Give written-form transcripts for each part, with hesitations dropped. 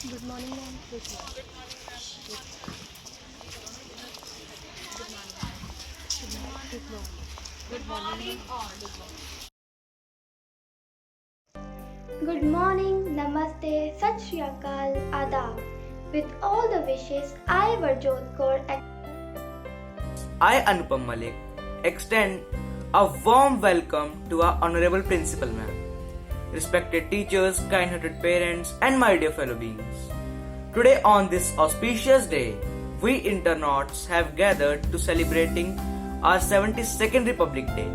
Good morning, ma'am. Good morning. Good morning. Good morning, ma'am. Good morning. Good morning, Namaste, Sat Shri Akal, Adab. With all the wishes, I, Varjot Kaur, I, Anupam Malik, extend a warm welcome to our Honorable Principal Ma'am, respected teachers, kind-hearted parents, and my dear fellow beings. Today, on this auspicious day, we internauts have gathered to celebrating our 72nd Republic Day.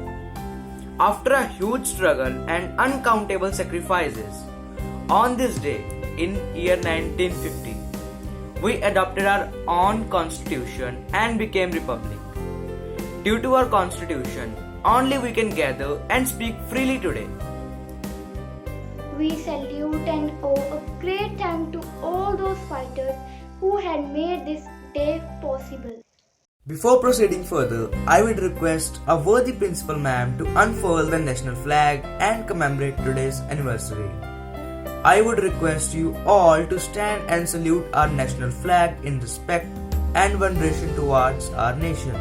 After a huge struggle and uncountable sacrifices, on this day in year 1950, we adopted our own constitution and became republic. Due to our constitution, only we can gather and speak freely today. we salute and owe a great thank to all those fighters who had made this day possible. Before proceeding further, I would request a worthy principal ma'am to unfurl the national flag and commemorate today's anniversary. I would request you all to stand and salute our national flag in respect and veneration towards our nation.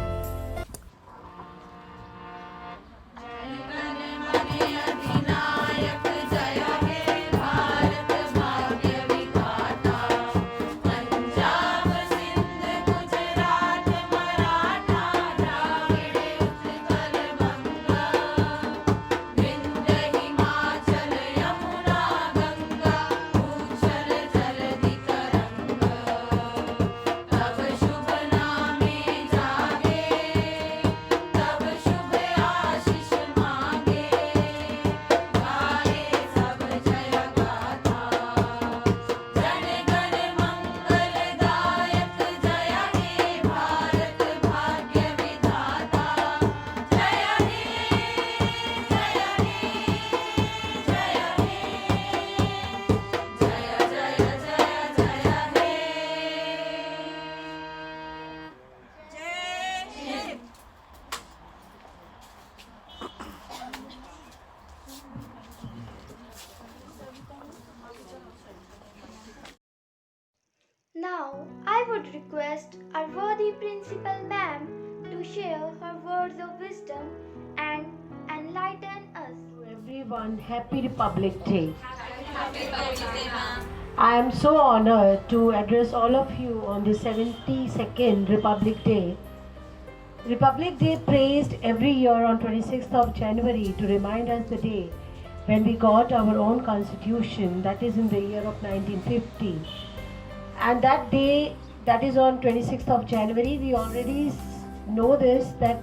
Now, I would request our worthy principal ma'am to share her words of wisdom and enlighten us. Everyone, happy Republic Day. I am so honored to address all of you on the 72nd Republic Day. Republic Day praised every year on 26th of January to remind us the day when we got our own constitution, that is in the year of 1950. And that day, that is on 26th of January, we already know this, that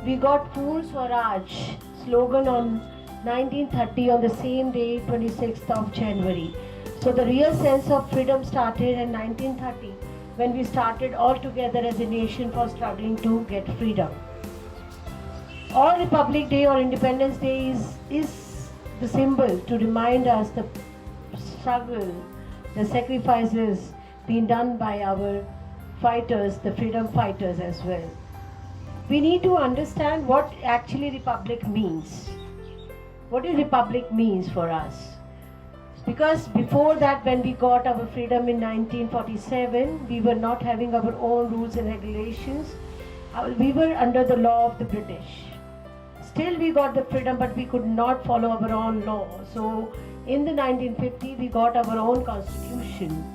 we got Poon Swaraj slogan on 1930 on the same day, 26th of January. So the real sense of freedom started in 1930 when we started all together as a nation for struggling to get freedom. All Republic Day or Independence Day is the symbol to remind us the struggle, the sacrifices being done by our fighters, the freedom fighters as well. We need to understand what actually Republic means. What is Republic means for us? Because before that, when we got our freedom in 1947, we were not having our own rules and regulations. We were under the law of the British. Still we got the freedom, but we could not follow our own law. So in the 1950, we got our own constitution.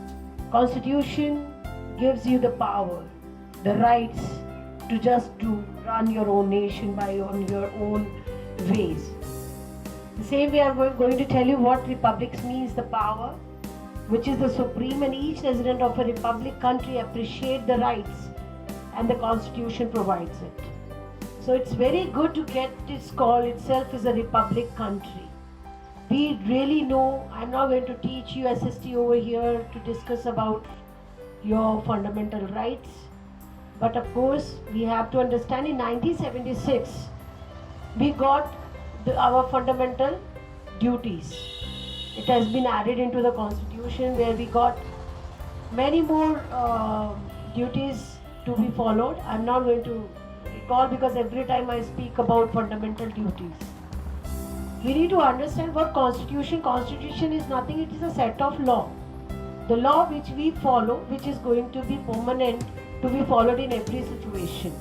Constitution gives you the power, the rights to run your own nation on your own ways. The same way I'm going to tell you what republic means, the power, which is the supreme, and each resident of a republic country appreciate the rights and the constitution provides it. So it's very good to get its call itself as a republic country. We really know, I'm not going to teach you SST over here to discuss about your fundamental rights. But of course, we have to understand in 1976, we got our fundamental duties. It has been added into the constitution where we got many more duties to be followed. I'm not going to recall because every time I speak about fundamental duties. We need to understand what constitution is nothing, it is a set of law. the law which we follow, which is going to be permanent, to be followed in every situation.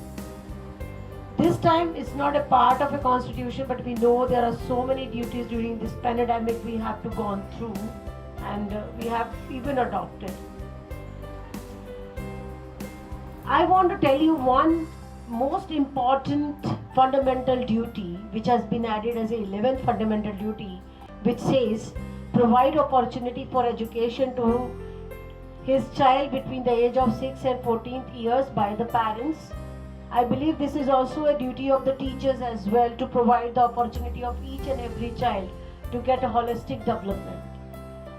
This time it's not a part of a constitution, but we know there are so many duties during this pandemic we have to go on through, and we have even adopted. I want to tell you one most important fundamental duty which has been added as a 11th fundamental duty, which says provide opportunity for education to his child between the age of 6 and 14th years by the parents. I believe this is also a duty of the teachers as well, to provide the opportunity of each and every child to get a holistic development.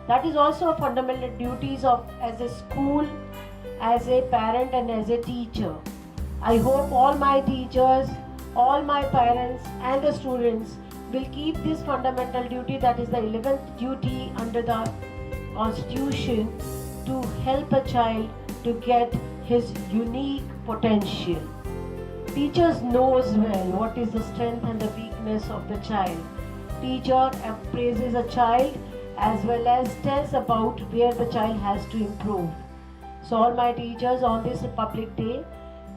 That is also a fundamental duties of as a school, as a parent and as a teacher. I hope all my teachers, all my parents and the students will keep this fundamental duty, that is the 11th duty under the Constitution, to help a child to get his unique potential. Teachers knows well what is the strength and the weakness of the child. Teacher appraises a child as well as tells about where the child has to improve. So all my teachers, on this Republic Day,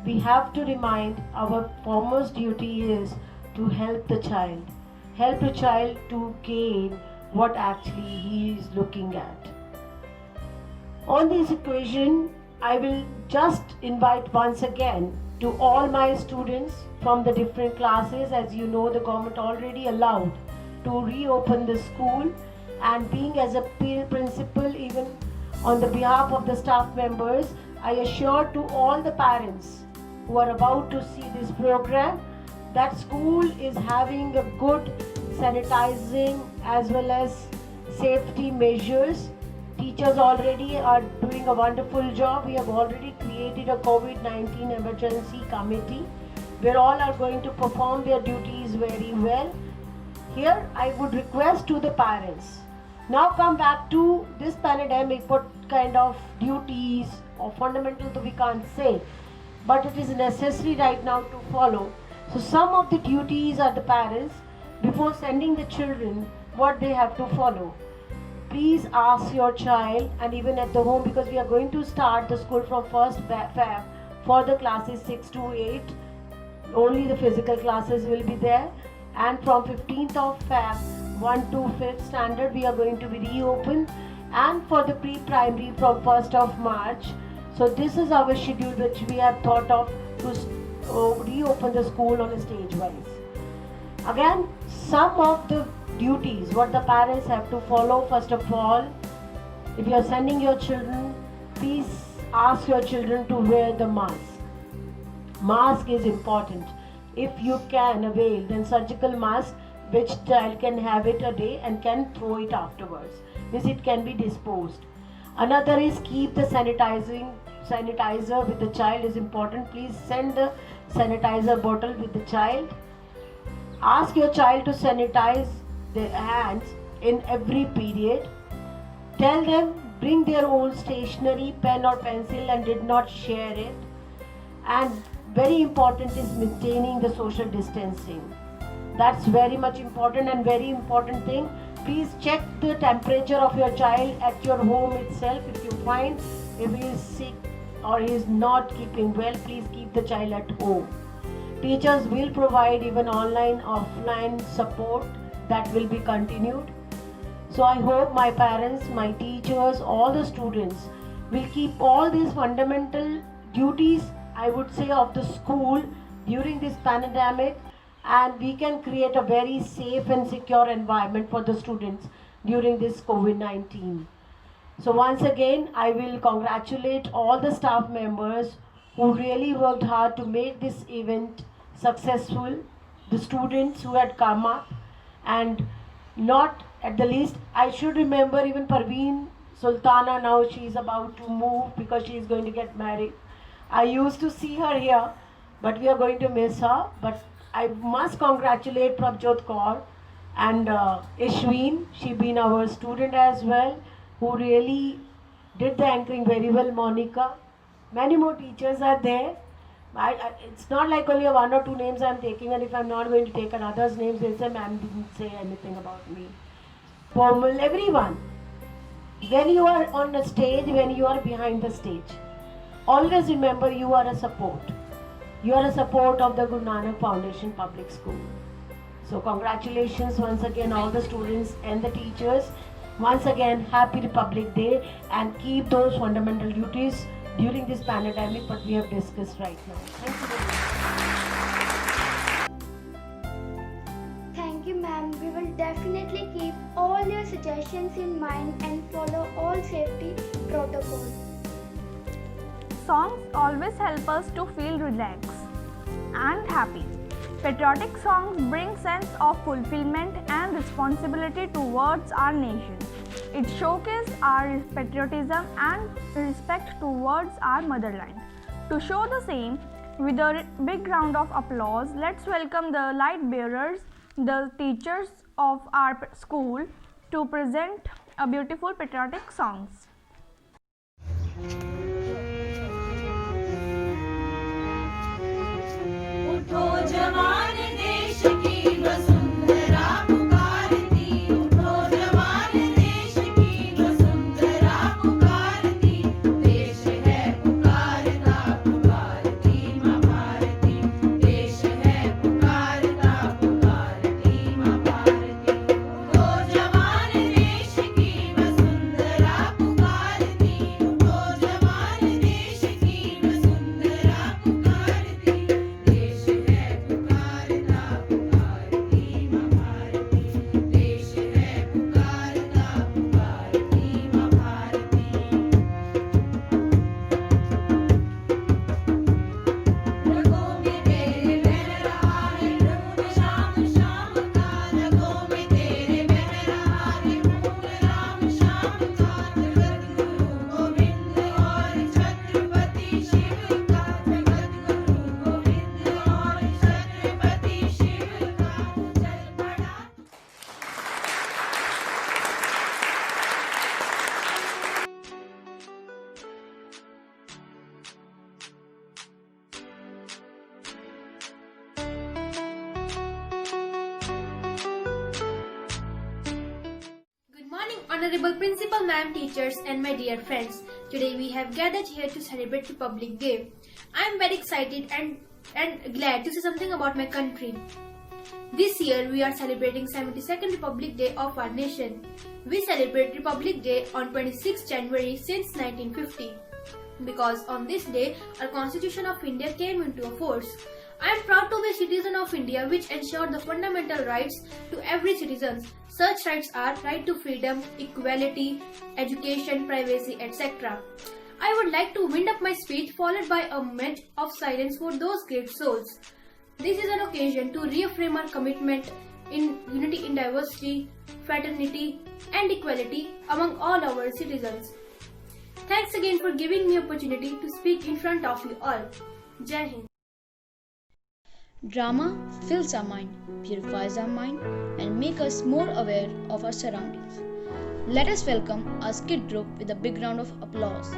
we have to remind our foremost duty is to help the child. Help the child to gain what actually he is looking at. On this occasion, I will just invite once again to all my students from the different classes. As you know, the government already allowed to reopen the school, and being as a peer principal, even on the behalf of the staff members, I assure to all the parents who are about to see this program that school is having a good sanitizing as well as safety measures. Teachers already are doing a wonderful job. We have already created a COVID-19 emergency committee where all are going to perform their duties very well. Here I would request to the parents. Now come back to this pandemic, what kind of duties or fundamental we can't say, but it is necessary right now to follow. So some of the duties are the parents, before sending the children, what they have to follow. Please ask your child, and even at the home, because we are going to start the school from 1st Feb for the classes 6 to 8. Only the physical classes will be there, and from 15th of Feb 1 to 5th standard we are going to be reopened, and for the pre-primary from 1st of March. So this is our schedule which we have thought of to reopen the school on a stage wise. Again, some of the duties what the parents have to follow. First of all, if you are sending your children, please ask your children to wear the mask. Mask is important. If you can avail, then surgical mask, which child can have it a day and can throw it afterwards, means it can be disposed. Another is keep the sanitizer with the child is important. Please send the sanitizer bottle with the child. Ask your child to sanitize their hands in every period. Tell them bring their own stationery, pen or pencil, and did not share it. And very important is maintaining the social distancing. That's very much important, and very important thing, please check the temperature of your child at your home itself. If you find if he is sick or he is not keeping well, please keep the child at home. Teachers will provide even online, offline support that will be continued. So I hope my parents, my teachers, all the students will keep all these fundamental duties, I would say, of the school during this pandemic, and we can create a very safe and secure environment for the students during this COVID-19. So once again, I will congratulate all the staff members who really worked hard to make this event successful, the students who had come up, and not at the least, I should remember even Parveen Sultana. Now she is about to move because she is going to get married. I used to see her here, but we are going to miss her. But I must congratulate Prabjot Kaur and Ishween. She been our student as well, who really did the anchoring very well. Monica, many more teachers are there. It's not like only one or two names I'm taking, and if I'm not going to take another's names, they'll say ma'am didn't say anything about me. Formal, everyone. When you are on the stage, when you are behind the stage, always remember you are a support. You are a support of the Guru Nanak Foundation Public School. So congratulations once again all the students and the teachers. Once again, happy Republic Day, and keep those fundamental duties during this pandemic what we have discussed right now. Thank you very much. Thank you, ma'am. We will definitely keep all your suggestions in mind and follow all safety protocols. Songs always help us to feel relaxed and happy. Patriotic songs bring sense of fulfillment and responsibility towards our nation. It showcases our patriotism and respect towards our motherland. To show the same, with a big round of applause, let's welcome the light bearers, the teachers of our school, to present a beautiful patriotic songs. उठो जवान देश की वसुंधरा पुकारती, उठो जवान देश की वसुंधरा पुकारती, देश है पुकारता पुकारती माँ भारती, देश है पुकारता पुकारती माँ भारती, उठो जवान देश की वसुंधरा पुकारती, उठो जवान देश की वसुंधरा पुकारती, देश है पुकारता पुकारती माँ भारती, देश है पुकारता पुकारती माँ भारती। रगों में तेरे बह रहा है खून शाम शाम का, रगों में तेरे बह रहा है खून राम शाम का, जगत गुरु गोविंद और छत्रपति शिव का, जगत गुरु गोविंद और छत्रपति शिव का, चल पड़ा। Good morning, Honorable Principal Ma'am, teachers, and my dear friends. Today we have gathered here to celebrate Republic Day. I am very excited and glad to say something about my country. This year we are celebrating 72nd Republic Day of our nation. We celebrate Republic Day on 26 January since 1950. Because on this day, our Constitution of India came into force. I am proud to be a citizen of India which ensure the fundamental rights to every citizen. Such rights are right to freedom, equality, education, privacy, etc. I would like to wind up my speech followed by a moment of silence for those great souls. This is an occasion to reaffirm our commitment in unity in diversity, fraternity and equality among all our citizens. Thanks again for giving me opportunity to speak in front of you all. Jai Hind. Drama fills our mind, purifies our mind, and makes us more aware of our surroundings. Let us welcome our skit group with a big round of applause.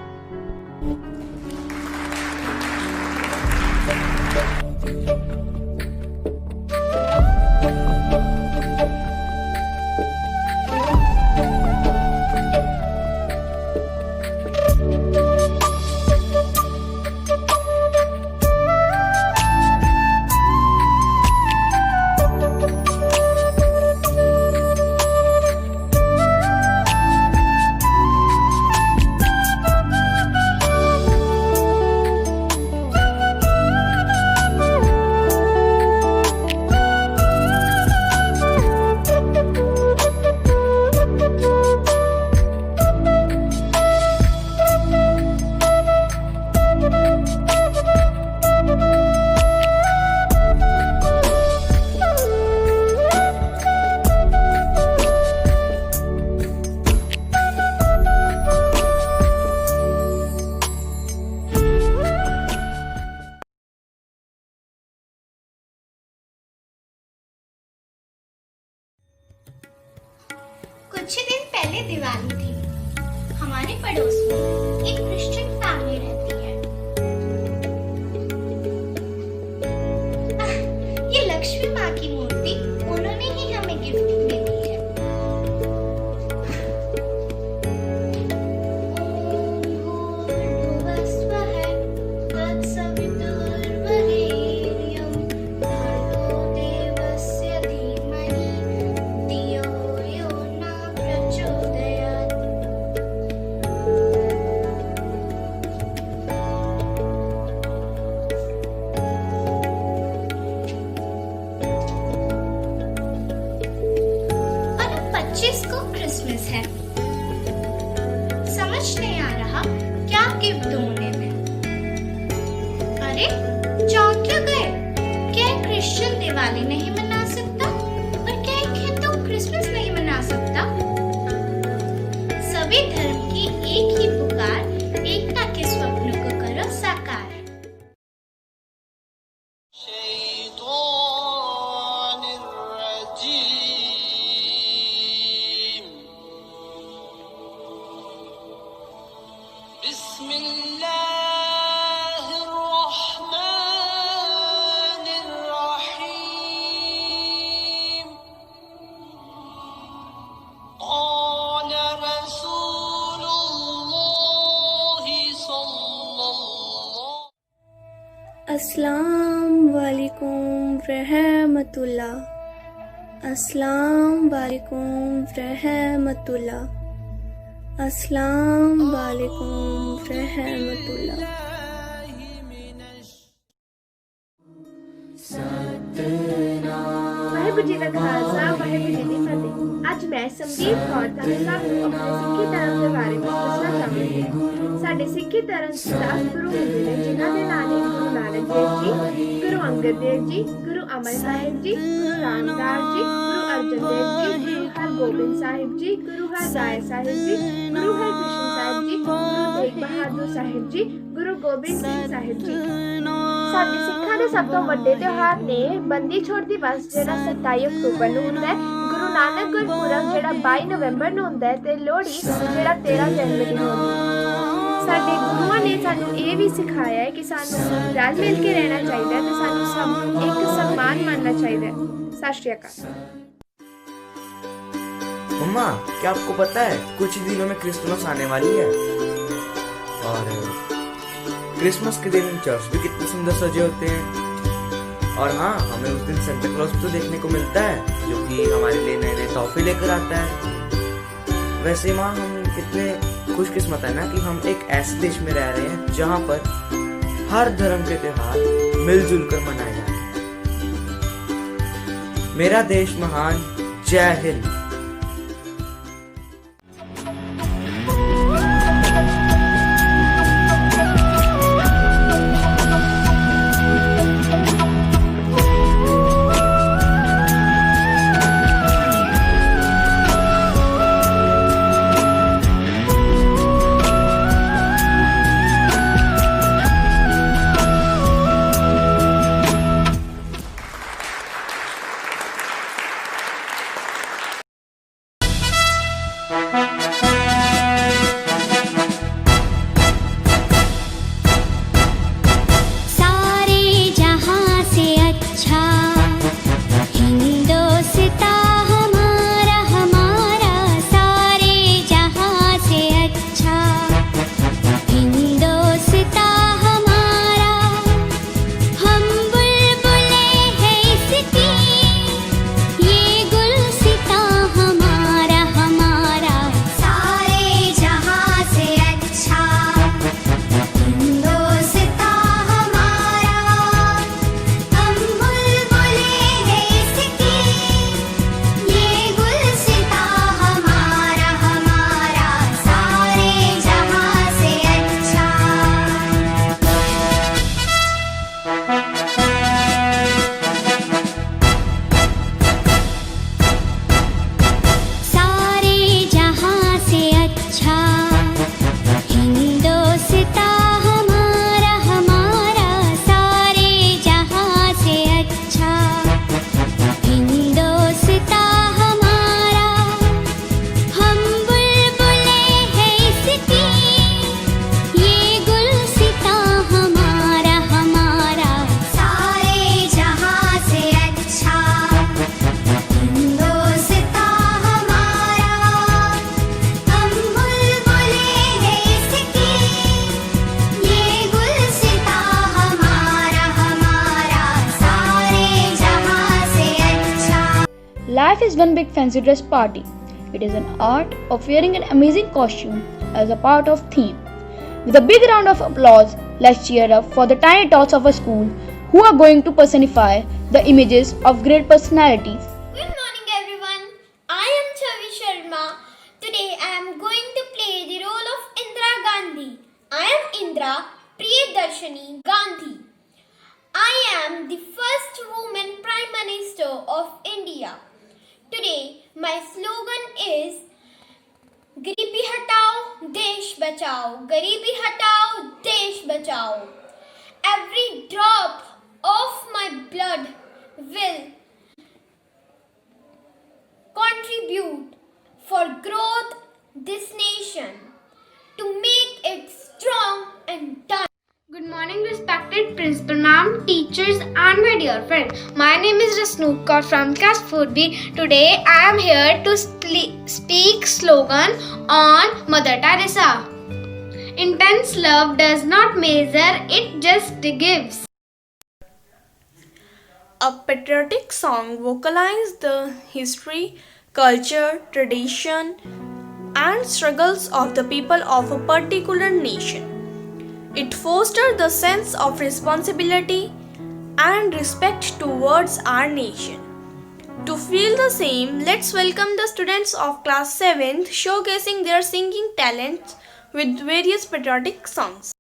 कुछ दिन पहले दिवाली थी। हमारे पड़ोस में एक Christian family रहती है। ये लक्ष्मी माँ की मूर्ति उन्होंने ही हमें गिफ्ट में दी है। गिफ्ट दूं उन्हें मैं। अरे चौंक क्यों गए? क्या एक क्रिश्चियन दिवाली नहीं मना सकता और क्या एक हिंदू क्रिसमस नहीं मना सकता? सभी धर्म की एक ही पुकार, एकता के स्वप्न को करो साकार। अस्सलाम वालेकुम रहमतुल्लाह। अस्सलाम वालेकुम रहमतुल्लाह। अस्सलाम वालेकुम रहमतुल्लाह। ਵਾਹਿਗੁਰੂ ਜੀ ਦਾ ਖਾਲਸਾ ਵਾਹਿਗੁਰੂ ਜੀ ਦੀ ਫਤਿਹ। ਅੱਜ ਮੈਂ ਸਮਦੀਪ ਕੌਰ ਤੁਹਾਨੂੰ ਸਭ ਨੂੰ ਆਪਣੇ ਸਿੱਖੀ ਧਰਮ ਦੇ ਬਾਰੇ ਵਿੱਚ ਦੱਸਣਾ ਚਾਹਾਂਗੀ। ਸਾਡੇ ਸਿੱਖੀ ਧਰਮ 'ਚ 10 ਗੁਰੂ ਹੁੰਦੇ ਨੇ, ਜਿਨ੍ਹਾਂ ਦੇ ਨਾਂ ਨੇ ਗੁਰੂ ਨਾਨਕ ਦੇਵ ਜੀ, ਗੁਰੂ ਅੰਗਦ ਦੇਵ ਜੀ, ਗੁਰੂ ਅਮਰ ਸਾਹਿਬ ਜੀ, ਗੁਰੂ ਰਾਮਦਾਸ ਜੀ, ਗੁਰੂ ਅਰਜਨ ਦੇਵ ਜੀ, ਗੁਰੂ ਹਰਗੋਬਿੰਦ ਸਾਹਿਬ ਜੀ, ਗੁਰੂ ਹਰਰਾਏ ਸਾਹਿਬ ਜੀ, ਗੁਰੂ ਹਰਕ੍ਰਿਸ਼ਨ ਸਾਹਿਬ ਜੀ, ਗੁਰੂ ਤੇਗ ਬਹਾਦਰ ਸਾਹਿਬ ਜੀ, ਗੁਰੂ ਗੋਬਿੰਦ ਸਿੰਘ ਸਾਹਿਬ ਜੀ। ਸਾਡੇ ਸਿੱਖਾਂ ਦੇ ਸਭ ਤੋਂ ਵੱਡੇ ਤਿਉਹਾਰ ਨੇ ਬੰਦੀ ਛੋੜ ਦਿਵਸ ਜਿਹੜਾ 27 ਅਕਤੂਬਰ ਨੂੰ ਹੁੰਦਾ ਹੈ, ਗੁਰੂ ਨਾਨਕ ਗੁਰਪੁਰਬ ਜਿਹੜਾ 22 ਨਵੰਬਰ ਨੂੰ ਹੁੰਦਾ ਹੈ ਤੇ ਲੋਹੜੀ ਜਿਹੜਾ 13 ਜਨਵਰੀ ਨੂੰ ਹੁੰਦਾ ਹੈ। ਸਾਡੇ ਗੁਰੂਆਂ ਨੇ ਸਾਨੂੰ ਇਹ ਵੀ ਸਿਖਾਇਆ ਹੈ ਕਿ ਸਾਨੂੰ ਰਲ ਮਿਲ ਕੇ ਰਹਿਣਾ ਚਾਹੀਦਾ ਹੈ ਤੇ ਸਾਨੂੰ ਸਭ ਨੂੰ ਇੱਕ ਸਨਮਾਨ ਮਾਨਣਾ ਚਾਹੀਦਾ ਹੈ। ਸਤਿ ਸ਼੍ਰੀ ਅਕਾਲ। मम्मा, क्या आपको पता है कुछ ही दिनों में क्रिसमस आने वाली है और क्रिसमस के दिन चर्च भी कितने सुंदर सजे होते हैं। और हाँ, हमें उस दिन सेंटा क्लॉज भी तो देखने को मिलता है जो कि हमारे लिए नए नए तोहफे लेकर आता है। वैसे माँ, हम कितने खुशकिस्मत है ना कि हम एक ऐसे देश में रह रहे हैं जहाँ पर हर धर्म के त्योहार मिलजुल कर मनाए जाते हैं। मेरा देश महान। जय Hind. Life is one big fancy dress party. It is an art of wearing an amazing costume as a part of theme. With a big round of applause, let's cheer up for the tiny tots of a school who are going to personify the images of great personalities. Good morning everyone. I am Chavi Sharma. Today I am going to play the role of Indira Gandhi. I am Indira Priyadarshini Gandhi. I am the first woman Prime Minister of India. Today, my slogan is Garibi Hatao, Desh Bachao. Garibi Hatao, Desh Bachao. Every drop of my blood will contribute for growth this nation to make it strong and done. Good morning, respected principal ma'am, teachers, and my dear friends. My name is Rasnook Kaur from class 4B. Today, I am here to speak slogan on Mother Teresa. Intense love does not measure; it just gives. A patriotic song vocalizes the history, culture, tradition, and struggles of the people of a particular nation. It fosters the sense of responsibility and respect towards our nation. To feel the same, let's welcome the students of class 7th showcasing their singing talents with various patriotic songs.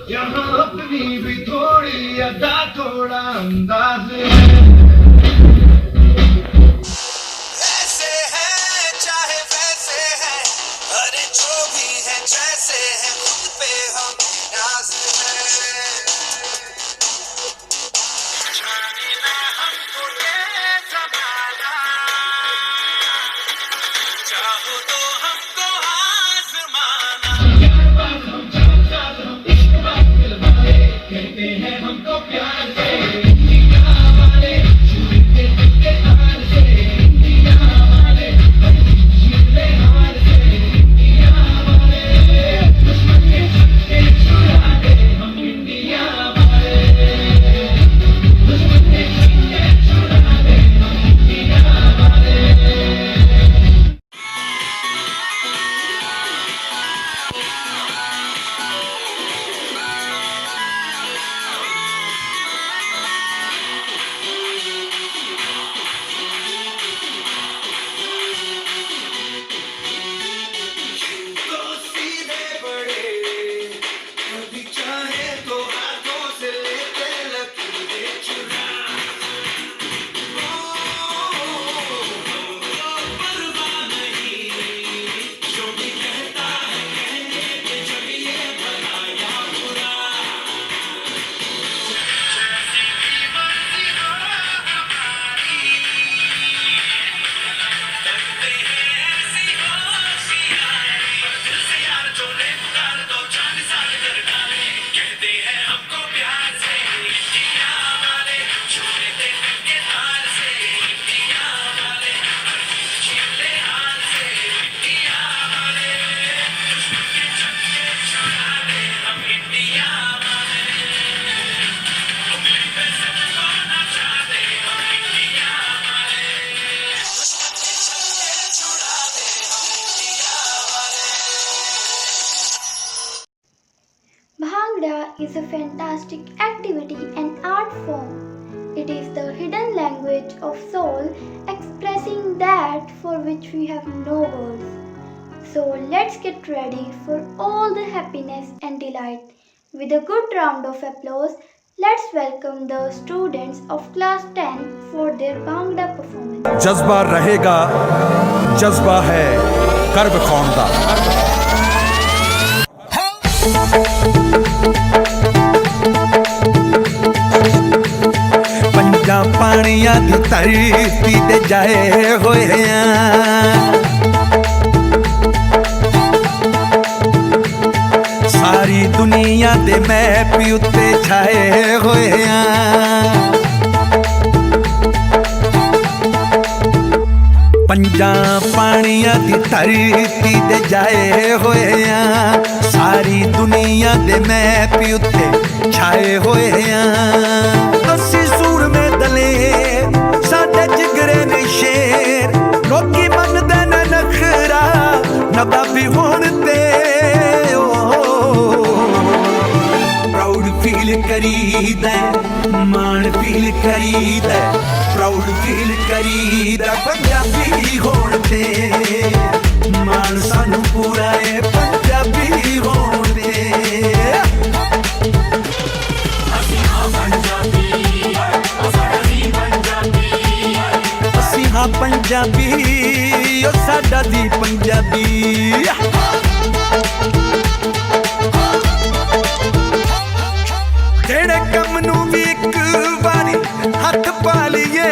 यहाँ अपनी भी थोड़ी अदा थोड़ा अंदाज ऐसे है चाहे वैसे है, अरे जो भी है जैसे है, खुद पे हम नाज है। जाने ना हमको ये ज़माना, चाहो तो हमको आज़माना। कहते हैं हमको प्यार से इंडिया वाले, छूते उसके हार से इंडिया वाले, छूते हार से इंडिया वाले, दुश्मन के छक्के छुड़ा दे हम इंडिया वाले, दुश्मन के छक्के छुड़ा दे हम इंडिया वाले। तो सीधे बड़े, कभी चाहे तो हाथों से लेते लकीरें चुरा। परवाह नहीं, जो भी कहता है कहने के, जब ये भला या बुरा। जैसी भी मर्जी हो हमारी, करते हैं ऐसी होशियारी। दिल से यार जो ले उतार दो, जान साथ कर डाले, कहते हैं हमको प्यार से इंडिया वाले, छूते हैं के तार से इंडिया वाले, छीनते हाथ से इंडिया वाले, दुश्मन के छक्के छुड़ा दे हम इंडिया वाले, उंगली पे सबको नचा दे हम इंडिया वाले, दुश्मन के छक्के छुड़ा दे हम इंडिया वाले। Bhangra is a fantastic activity and art form. It is the hidden language of soul, expressing that for which we have no words. So let's get ready for all the happiness and delight. With a good round of applause, let's welcome the students of class 10 for their Bhangra performance. जज्बा रहेगा, जज्बा है कर्ब कौम दा। ਪੰਜਾਂ ਪਾਣੀਆਂ ਦੀ ਧਰਤੀ ਤੇ ਜਾਏ ਹੋਏ ਆਂ, ਸਾਰੀ ਦੁਨੀਆ ਦੇ ਮੈਪ ਉੱਤੇ ਛਾਏ ਹੋਏ ਆਂ। ਪੰਜਾਂ ਪਾਣੀਆਂ ਦੀ ਧਰਤੀ ਤੇ ਜਾਏ ਹੋਏ ਆਂ, ਸਾਰੀ ਦੁਨੀਆ ਦੇ ਮੈਪ ਉੱਤੇ ਛਾਏ ਹੋਏ ਆਂ। ਅਸੀਂ ਸੂਰਮੇ ਦਲੇਰ, ਸਾਡੇ ਜਿਗਰੇ ਨੇ ਸ਼ੇਰ, ਲੋਕੀ ਮੰਨਦੇ ਨੇ ਨਖਰਾ, ਨਵਾਬੀ ਹੋਣ ਤੇ ਪ੍ਰਾਊਡ ਫੀਲ ਕਰੀਦਾ, ਮਾਣ ਫੀਲ ਕਰੀਦਾ, ਪ੍ਰਾਊਡ ਫੀਲ ਕਰੀਦਾ ਪੰਜਾਬੀ ਹੋਣ ਤੇ, ਮਾਣ ਸਾਨੂੰ ਪੂਰਾ ਏ ਪੰਜਾਬੀ ਹੋਣ ਤੇ। ਅਸੀਂ ਹਾਂ ਪੰਜਾਬੀ, ਉਹ ਸਾਡਾ ਦੀ ਪੰਜਾਬੀ। ਜਿਹੜੇ ਕੰਮ ਨੂੰ ਵੀ ਇੱਕ ਵਾਰੀ ਹੱਥ ਪਾ ਲਈਏ,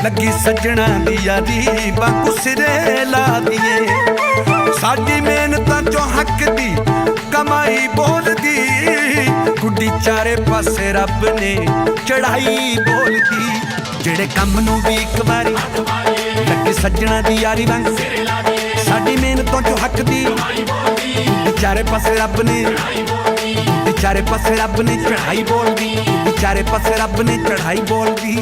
ਲੱਗੀ ਸੱਜਣਾ ਦੀ ਯਾਰੀ ਬਾਕੂ ਸਿਰੇ ਲਾ ਦੀਏ। ਸਾਡੀ ਮਿਹਨਤਾਂ ਚੋਂ ਹੱਕ ਦੀ ਕਮਾਈ ਬੋਲਦੀ, ਗੁੱਡੀ ਚਾਰੇ ਪਾਸੇ ਰੱਬ ਨੇ ਚੜਾਈ ਬੋਲਦੀ। ਜਿਹੜੇ ਕੰਮ ਨੂੰ ਵੀ ਇੱਕ ਵਾਰੀ ਲੱਗੀ ਸੱਜਣਾ ਦੀ ਯਾਰੀ ਵਾਂਗ, ਸਾਡੀ ਮਿਹਨਤਾਂ ਚੋਂ ਹੱਕ ਦੀ ਚਾਰੇ ਪਾਸੇ ਰੱਬ ਨੇ, ਚਾਰੇ ਪਾਸੇ ਰੱਬ ਨੇ ਚੜਾਈ ਬੋਲਦੀ, ਚਾਰੇ ਪਾਸੇ ਰੱਬ ਨੇ ਚੜਾਈ ਬੋਲਦੀ।